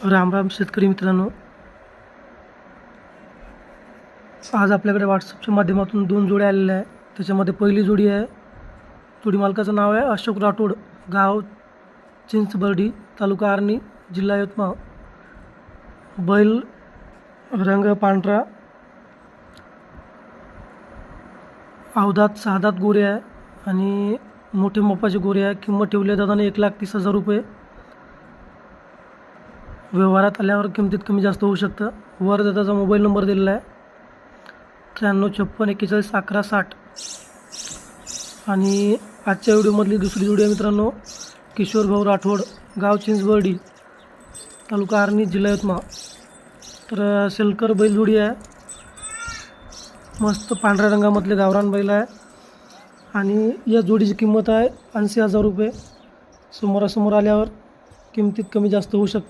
राम राम शेतकरी मित्रांनो, आज आपल्याकडे व्हॉट्सअपच्या माध्यमातून 2 जोड्या आलेल्या आहे. त्याच्यामध्ये पहिली जोडी आहे, जोडी मालकाचं नाव आहे अशोक राठोड, गाव चिंचबर्डी, तालुका आर्णी, जिल्हा यवतमाळ. बैल रंग पांढरा, अवधात 6 दात गोरे आहे आणि मोठे मापाचे गोरे आहे. किंमत ठेवली आहे दादाने 1,30,000 रुपये. व्यवहारात आल्यावर किमतीत कमी जास्त होऊ शकतं. वर दादाचा मोबाईल नंबर दिलेला आहे 9356411160. आणि आजच्या व्हिडिओमधली दुसरी जोडी आहे मित्रांनो, किशोर भाऊ राठोड, गाव चिंचबर्डी, तालुका आर्णी, जिल्हा यवतमाळ. तर सेलकर बैल जोडी आहे, मस्त पांढऱ्या रंगामधले गावरान बैल आहे आणि या जोडीची किंमत आहे 80,000 रुपये. समोरासमोर आल्यावर किमतीत कमी जास्त होऊ शकतं.